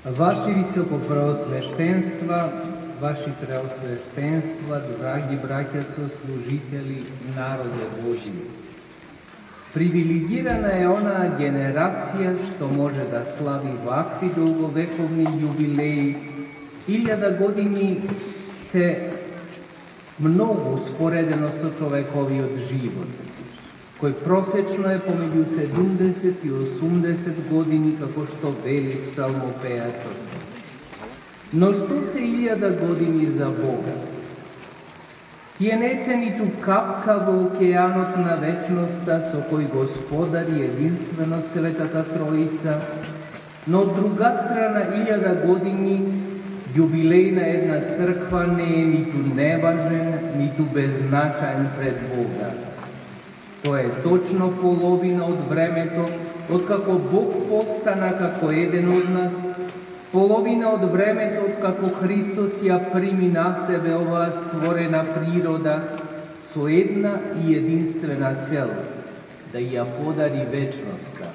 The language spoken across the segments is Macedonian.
Ваши високопреосвещенства, ваши преосвещенства, драги браќа сослужители, народе Божи. Привилегирана е онаа генерација што може да слави вакви долговековни јубилеи. 1000 години се многу споредено со човековиот живот, кој просечно е помеѓу 70 и 80 години, како што вели псалмопејачот. Но што се 1000 години за Бога? Тие не се ниту капка во океанот на вечноста со кој господари единствено Светата Троица, но од друга страна 1000 години јубилеј на една црква не е ниту неважен, ниту беззначаен пред Бога. Тоа е точно половина од времето, откако Бог постана како еден од нас, половина од времето откако Христос ја прими на себе оваа створена природа со една и единствена цел, да ја подари вечноста.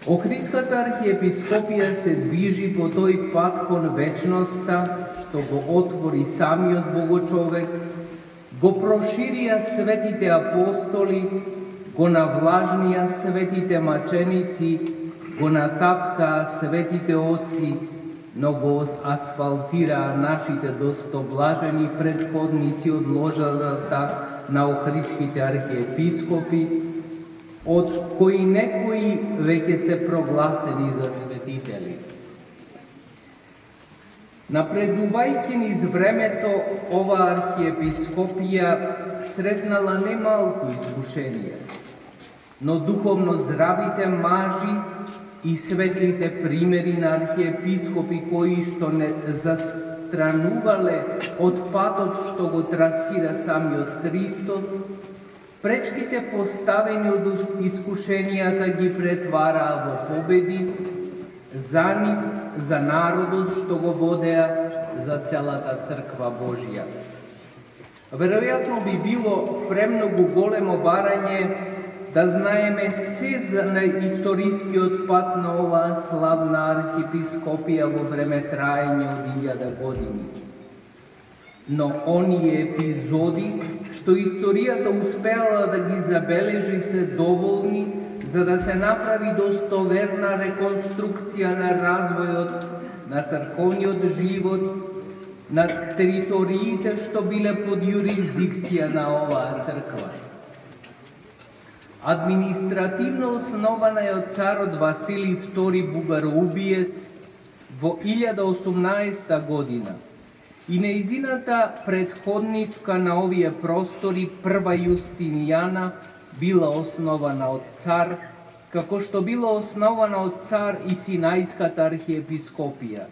Охридската архиепископија се движи по тој пат кон вечноста, што го отвори самиот Богочовек, го проширија светите апостоли, го навлажнија светите маченици, го натаптаа светите отци, но го асфалтираа нашите достоблажени предходници од ложата на охридските архиепископи, од кои некои веќе се прогласени за светители. Напредувајќи низ времето, ова архиепископија сретнала немалку искушенија, но духовно здравите мажи и светлите примери на архиепископи кои што не застранувале од патот што го трасира самиот Христос, пречките поставени од искушенијата ги претвараа во победи за нив, за народот што го водеа, за целата црква Божја. Веројатно би било премногу големо барање да знаеме се за историскиот пат на оваа славна архиепископија во време траење од 1000 години. Но оние епизоди што историјата успеала да ги забележи се доволни за да се направи достоверна реконструкција на развојот на црковниот живот на териториите што биле под јурисдикција на оваа црква. Административно основана е од царот Василий II Бугароубиец во 1018 година и неизината предходничка на овие простори прва Јустинијана била основана од цар, како што била основана од цар и Синајската архиепископија.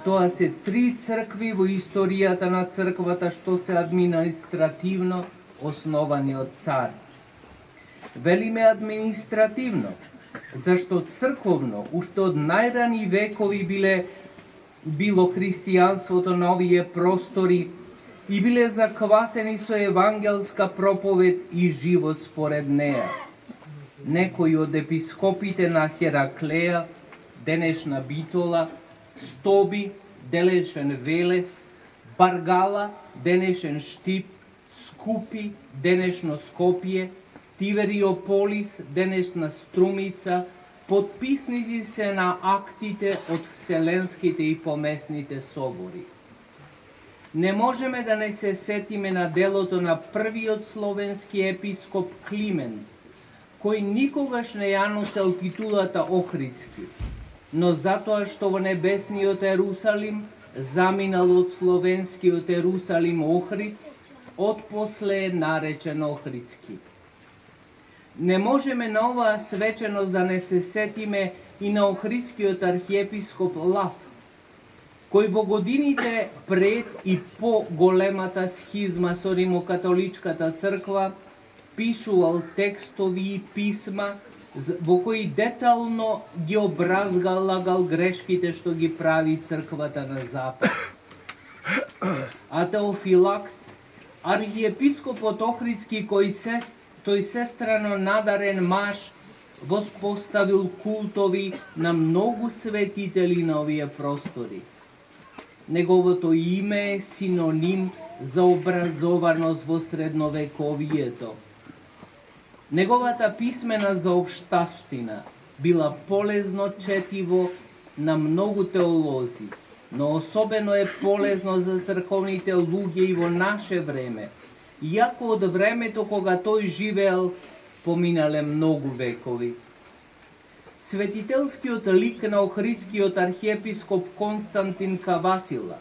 Тоа се 3 цркви во историјата на црквата што се административно основани од цар. Велиме административно, зашто црковно, уште од најрани векови било христијанството на овие простори и биле заквасени со евангелска проповед и живот според неа. Некои од епископите на Хераклеја, денешна Битола, Стоби, денешен Велес, Баргала, денешен Штип, Скупи, денешно Скопје, Тивериополис, денешна Струмица, подписници се на актите од вселенските и помесните собори. Не можеме да не се сетиме на делото на првиот словенски епископ Климент, кој никогаш не ја носел титулата Охридски, но затоа што во небесниот Ерусалим заминал од словенскиот Ерусалим Охрид, отпосле е наречен Охридски. Не можеме на оваа свеченост да не се сетиме и на охридскиот архиепископ Лав, кој во годините пред и по големата схизма со римокатоличката црква пишувал текстови и писма во кои детално ги образгалагал грешките што ги прави црквата на Запад. А Теофилакт, архиепископот Охридски, тој сестрано надарен маж, воспоставил култови на многу светители на овие простори. Неговото име е синоним за образованост во средновековието. Неговата писмена заопштавштина била полезно четиво на многу теолози, но особено е полезно за црковните луѓе и во наше време, иако од времето кога тој живеел поминале многу векови. Светителскиот лик на охридскиот архиепископ Константин Кавасила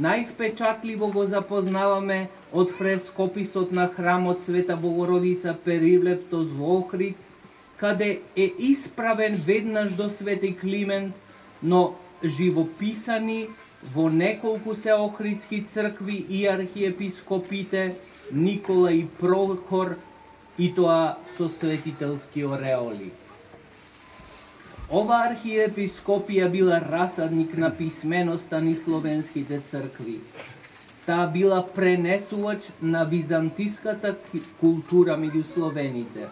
највпечатливо го запознаваме од фрескописот на храмот Света Богородица Перилептос во Охрид, каде е исправен веднаш до Свети Климент, но живописани во неколку се охридски цркви и архиепископите Никола и Прохор, и тоа со светителски ореоли. Ова архиепископија била расадник на писменоста ни словенските цркви. Таа била пренесувач на византиската култура меѓу словените.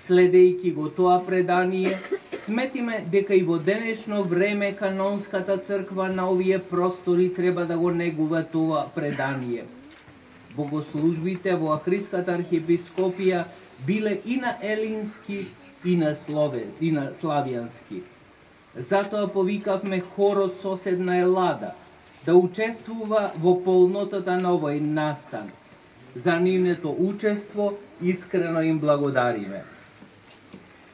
Следејќи го тоа предание, сметиме дека и во денешно време канонската црква на овие простори треба да го негува тоа предание. Богослужбите во Охридската архиепископија биле и на елински и на славјански. Затоа повикавме хорот соседна Елада да учествува во полнотата на овој настан. За нивното учество искрено им благодариме.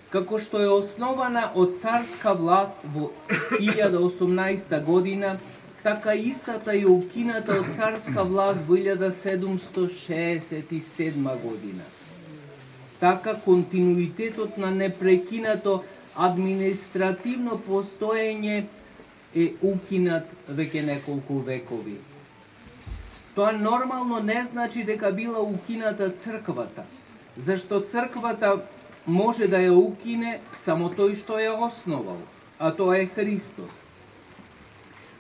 Како што е основана од царска власт во 1018 година, така истата е укината од царска власт во 1767 година. Така континуитетот на непрекинато административно постоење е укинат веќе неколку векови. Тоа нормално не значи дека била укината црквата, зашто црквата може да ја укине само тој што ја основал, а тоа е Христос.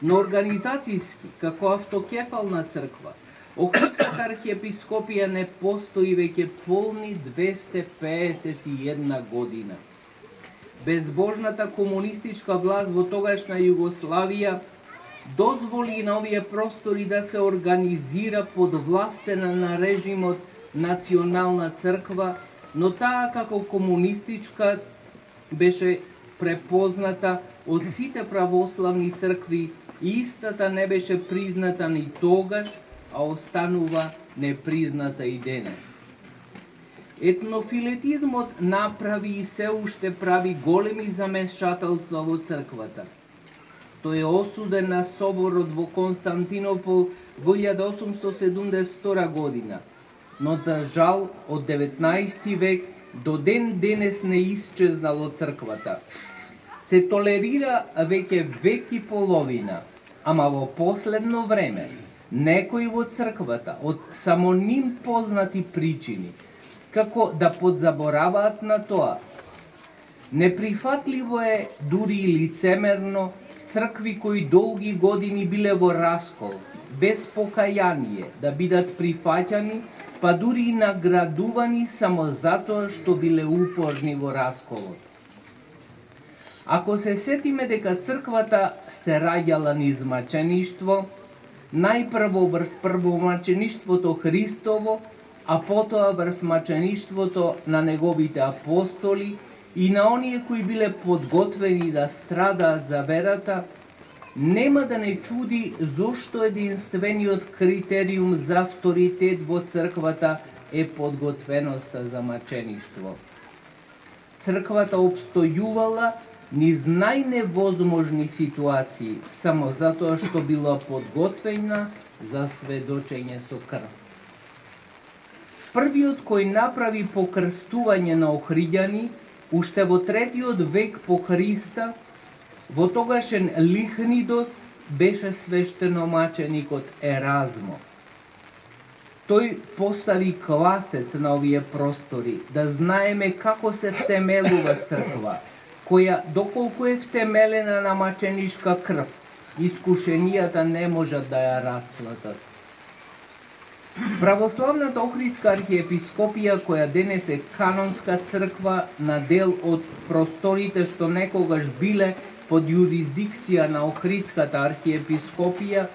Но организацијски, како автокефална црква, Охридската архиепископија не постои веќе полни 251 година. Безбожната комунистичка власт во тогашна Југославија дозволи на овие простори да се организира подвластена на режимот национална црква, но таа како комунистичка беше препозната од сите православни цркви и истата не беше призната ни тогаш, а останува непризната и денес. Етнофилетизмот направи и се уште прави големи замешателства во црквата. Тој е осуден на соборот во Константинопол во 1872 година, но за жал од 19 век до ден денес не исчезнал од црквата. Се толерира веќе век и половина, ама во последно време некои во црквата од само ним познати причини, како да подзабораваат на тоа. Неприфатливо е, дури и лицемерно, цркви кои долги години биле во раскол, без покаяние, да бидат прифаќани, па дури и наградувани само затоа што биле упорни во расколот. Ако се сетиме дека црквата се раѓала низ мачеништво, најпрво врз првомачеништвото Христово, а потоа врз мачеништвото на неговите апостоли и на оние кои биле подготвени да страдаат за верата, нема да не чуди зошто единствениот критериум за авторитет во црквата е подготвеноста за мачеништво. Црквата обстојувала низ најневозможни ситуации, само затоа што била подготвена за сведочење со крв. Првиот кој направи покрстување на охриѓани, уште во 3 век по Христа, во тогашен Лихнидос беше свештеномаченикот Еразмо. Тој постави класец на овие простори, да знаеме како се втемелува црква, која доколку е втемелена на маченишка крв, искушенијата не можат да ја расплатат. Православната Охридска архиепископија, која денес е канонска црква на дел од просторите што некогаш биле под јурисдикција на Охридската архиепископија,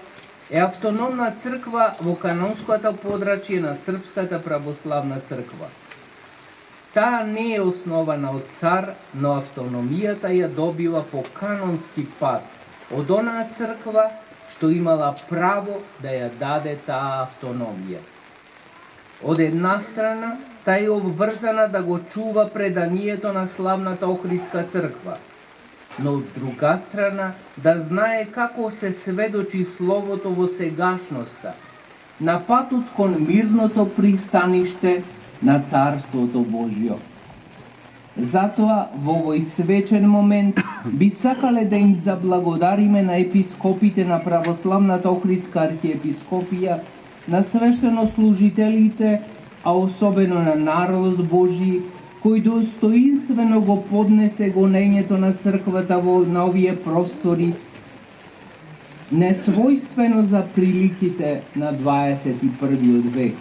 е автономна црква во канонското подрачје на Српската православна црква. Таа не е основана од цар, но автономијата ја добива по канонски пат од онаа црква што имала право да ја даде таа автономија. Од една страна, таа е обврзана да го чува преданието на славната Охридска црква, но од друга страна да знае како се сведочи словото во сегашноста, на патот кон мирното пристаниште на Царството Божјо. Затоа, во овој свечен момент, би сакале да им заблагодариме на епископите на Православната Охридска архиепископија, на свештенослужителите, а особено на народот Божји, кој достоинствено го поднесе гонењето на црквата на овие простори, несвојствено за приликите на 21. век.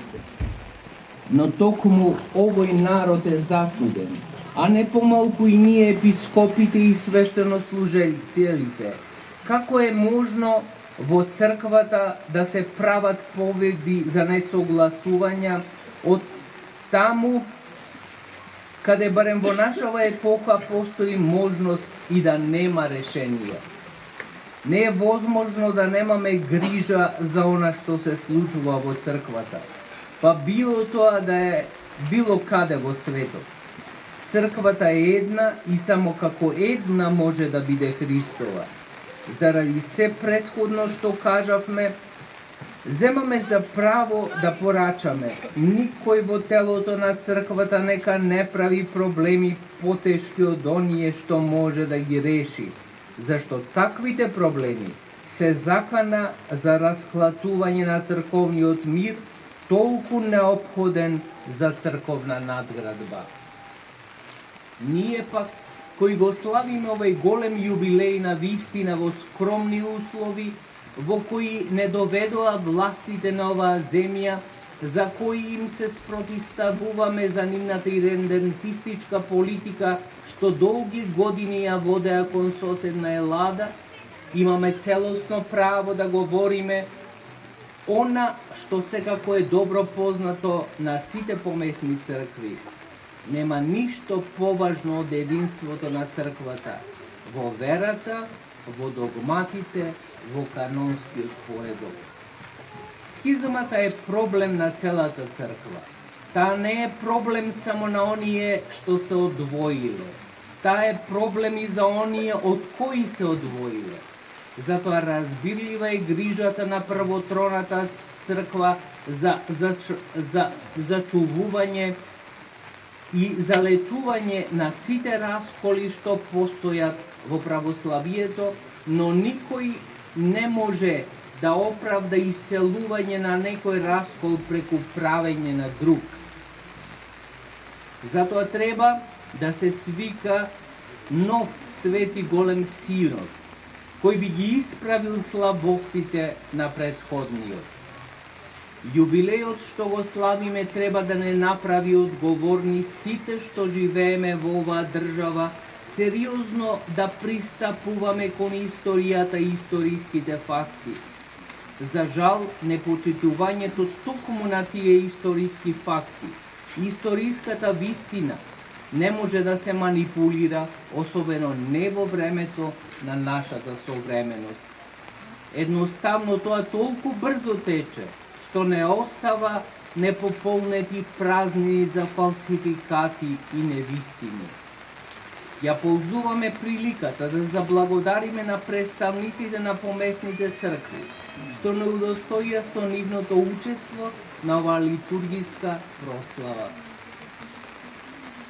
Но токму овој народ е зачуден, а не помалку и ние епископите и свештенослужителите. Како е можно во црквата да се прават поведи за несогласувања од таму каде барем во нашава епоха постои можност и да нема решение. Не е возможно да немаме грижа за она што се случува во црквата, па било тоа да е било каде во светот. Црквата е една и само како една може да биде Христова. Заради се претходно што кажавме, земаме за право да порачаме никој во телото на црквата нека не прави проблеми потешки од оние што може да ги реши, зашто таквите проблеми се закана за расхлатување на црковниот мир, толку неопходен за црковна надградба. Ние пак, кои го славиме овој голем јубилеј на вистина во скромни услови, во кои не доведоа властите на оваа земја, за кои им се спротиставуваме за нивната ирендентистичка политика, што долги години ја водеа кон соседна Елада, имаме целосно право да говориме она што секако е добро познато на сите помесни цркви. Нема ништо поважно од единството на црквата, во верата, во догматите, во канонскиот поредок. Схизмата е проблем на целата црква. Таа не е проблем само на оние што се одвоиле. Таа е проблем и за оние од кои се одвоиле. Затоа разбирлива е грижата на првотроната црква за зачувување и залечување на сите расколи што постојат во православието, но никој не може да оправда исцелување на некој раскол преку правење на друг. Затоа треба да се свика нов свети голем синод, кој би ги исправил слабостите на претходниот. Јубилејот што го славиме треба да не направи одговорни сите што живееме во оваа држава, сериозно да пристапуваме кон историјата и историските факти. За жал, непочитувањето токму на тие историски факти, историската вистина, не може да се манипулира, особено не во времето на нашата современост. Едноставно тоа толку брзо тече, што не остава непополнети празнини за фалсификати и невистини. Ја ползуваме приликата да заблагодариме на представниците на помесните цркви, што не удостоија со нивното учество на оваа литургиска прослава.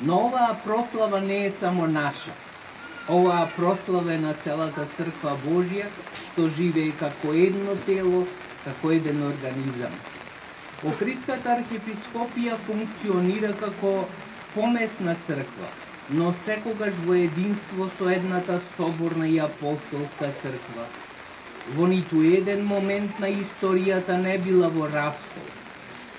Но оваа прослава не е само наша. Оваа прослава е на целата црква Божја, што живее како едно тело, како еден организам. Охридската архиепископија функционира како помесна црква, но секогаш во единство со едната соборна и апостолска црква. Во ниту еден момент на историјата не била во раскол.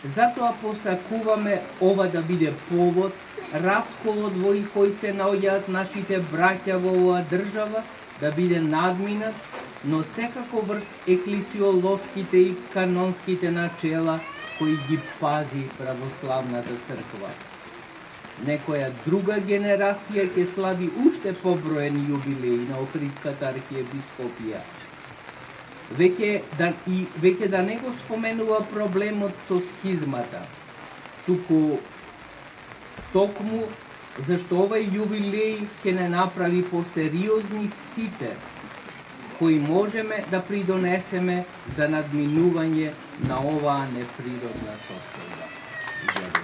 Затоа посакуваме ова да биде повод, расколот во кој се наоѓаат нашите браќа во оваа држава да биде надминат, но секако врз еклесиолошките и канонските начела кои ги пази православната црква. Некоја друга генерација ќе слави уште поброени јубилеи на Охридската архиепископија. Веќе да не го споменува проблемот со схизмата, токму зашто овај јубилеј ќе не направи посериозни сите кои можеме да придонесеме за надминување на оваа неприродна состојба.